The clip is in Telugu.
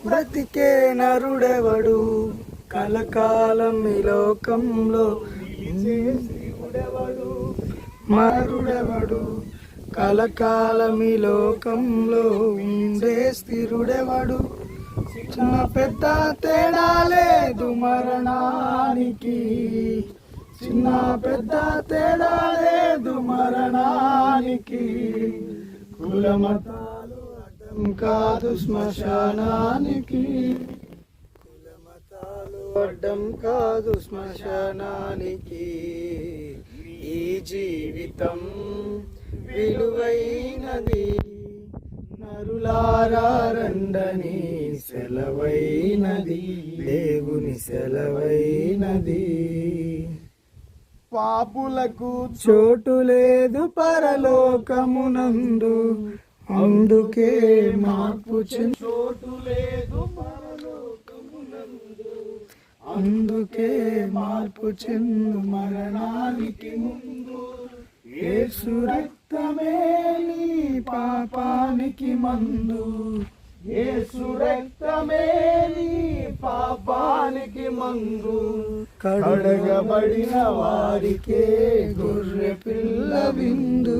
బ్రతికే నరుడెవడు కలకాలం ఈ లోకంలో మరుడెవడు కలకాలం ఈ లోకంలో ఉండే స్థిరుడెవడు చిన్న పెద్ద తేడా లేదు మరణానికి చిన్న పెద్ద తేడా లేదు మరణానికి కులమతాలు అడ్డం కాదు శ్మశానానికి కులమతాలు అడ్డం కాదు శ్మశానానికి ఈ జీవితం విలువైనది నరులారా రండని సెలవైనది దేవుని సెలవైనది పాపులకు చోటు లేదు పరలోకమునందు అందుకే మార్పు చోటు లేదు పరలోకమునందు అందుకే మార్పు చెందు మరణానికి ముందు యేసు రక్తమే నీ పాపానికి మందు యేసు రక్తమే నీ పాపానికి మందు కడగబడిన వారికే గొర్రె పిల్ల విందు